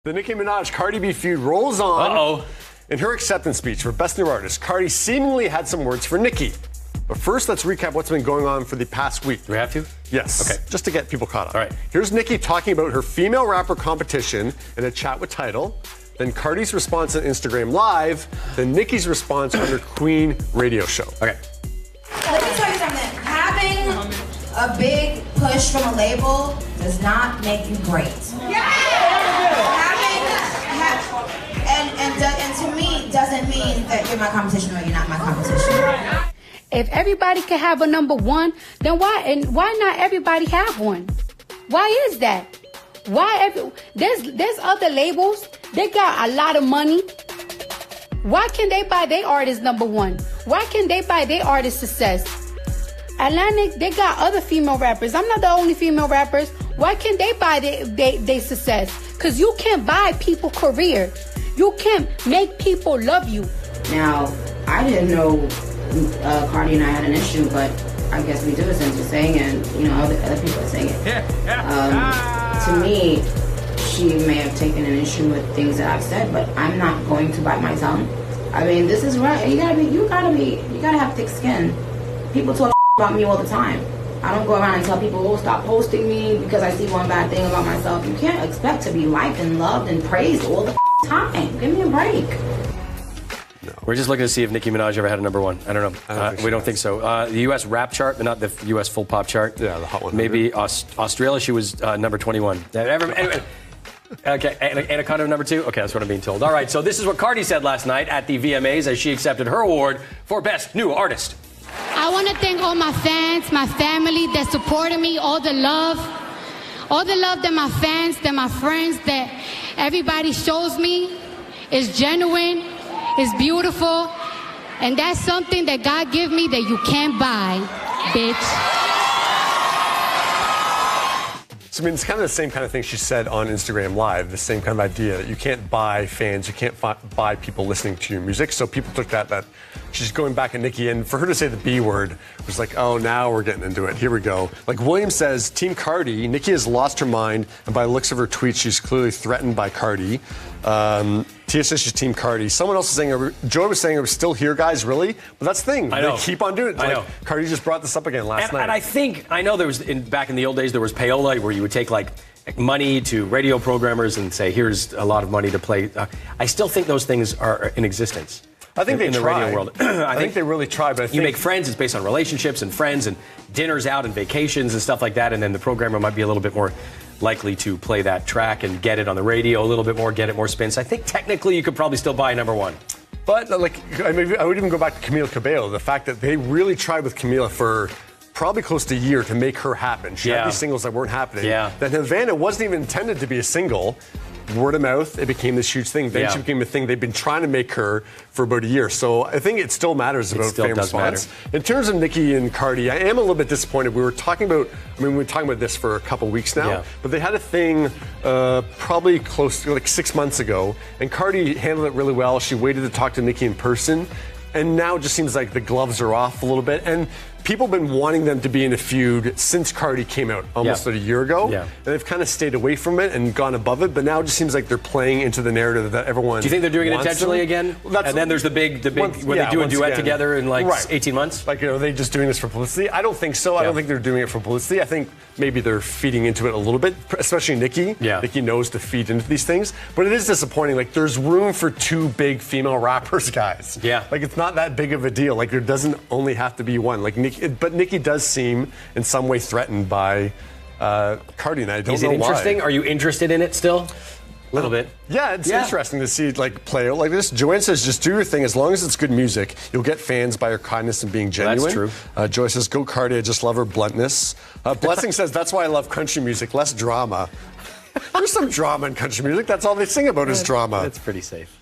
The Nicki Minaj Cardi B feud rolls on. Uh-oh. In her acceptance speech for Best New Artist, Cardi seemingly had some words for Nicki. But first, let's recap what's been going on for the past week. Do we have to? Yes. Okay. Just to get people caught up. All right. Here's Nicki talking about her female rapper competition in a chat with Tidal. Then Cardi's response on Instagram Live. Then Nicki's response on her Queen radio show. Okay. Let me tell you something. Having a big push from a label does not make you great. And to me, doesn't mean that you're my competition or you're not my competition. If everybody can have a number one, then why not everybody have one? Why is that? There's other labels. They got a lot of money. Why can't they buy their artist number one? Why can't they buy their artist success? Atlantic, they got other female rappers. I'm not the only female rappers. Why can't they buy their success? Because you can't buy people's career. You can't make people love you. Now, I didn't know Cardi and I had an issue, but I guess we do since you're saying it, and other people are saying it. To me, she may have taken an issue with things that I've said, but I'm not going to bite my tongue. I mean, this is right. You gotta have thick skin. People talk about me all the time. I don't go around and tell people, oh, stop posting me because I see one bad thing about myself. You can't expect to be liked and loved and praised all the time. Give me a break. We're just looking to see if Nicki Minaj ever had a number one. I don't know. We don't think so. The U.S. rap chart, but not the U.S. full pop chart. Yeah, the Hot 100. Maybe Australia, she was number 21. Anyway, okay, Anaconda number 2? Okay, that's what I'm being told. All right, so this is what Cardi said last night at the VMAs as she accepted her award for Best New Artist. I want to thank all my fans, my family that supported me, all the love that my fans, that my friends, that everybody shows me is genuine, is beautiful, and that's something that God give me that you can't buy, bitch. So, I mean, it's kind of the same kind of thing she said on Instagram Live, the same kind of idea that you can't buy fans, you can't buy people listening to your music. So people took that she's going back at Nicki, and for her to say the B word was like, oh, now we're getting into it. Here we go. Like William says, Team Cardi, Nicki has lost her mind, and by the looks of her tweets, she's clearly threatened by Cardi. Tia says she's Team Cardi. Someone else is saying, Joy was saying, we're still here, guys, really? But that's the thing. I know. They keep on doing it. I know. Cardi just brought this up again last night. And I know there was, back in the old days, there was payola where you would take like money to radio programmers and say, here's a lot of money to play. I still think those things are in existence. I think in the radio world. I think they really try, but you make friends. It's based on relationships and friends and dinners out and vacations and stuff like that. And then the programmer might be a little bit more likely to play that track and get it on the radio a little bit more, get it more spins. I think technically you could probably still buy number one. But like, I would even go back to Camila Cabello. The fact that they really tried with Camila for probably close to a year to make her happen. She had these singles that weren't happening. Yeah. That Havana wasn't even intended to be a single. Word of mouth, it became this huge thing. Then she became a thing. They've been trying to make her for about a year. So I think it still matters about fan response. In terms of Nicki and Cardi, I am a little bit disappointed. We were talking about, we've been talking about this for a couple weeks now, but they had a thing probably close to like 6 months ago, and Cardi handled it really well. She waited to talk to Nicki in person, and now it just seems like the gloves are off a little bit. And people have been wanting them to be in a feud since Cardi came out almost a year ago. Yeah. And they've kind of stayed away from it and gone above it, but now it just seems like they're playing into the narrative that everyone. Do you think they're doing it intentionally again? Well, and then there's the big when they do a duet together in like 18 months? Like, are they just doing this for publicity? I don't think so. I don't think they're doing it for publicity. I think maybe they're feeding into it a little bit, especially Nicki. Yeah. Nicki knows to feed into these things. But it is disappointing. Like, there's room for 2 big female rappers, guys. Yeah. Like, it's not that big of a deal. Like, there doesn't only have to be one. Like, Nicki does seem in some way threatened by Cardi, and I don't know why. Is it interesting? Are you interested in it still? A little bit. Yeah, it's interesting to see like play out like this. Joanne says, just do your thing. As long as it's good music, you'll get fans by your kindness and being genuine. That's true. Joy says, go Cardi, I just love her bluntness. Blessing says, that's why I love country music, less drama. There's some drama in country music. That's all they sing about is drama. That's pretty safe.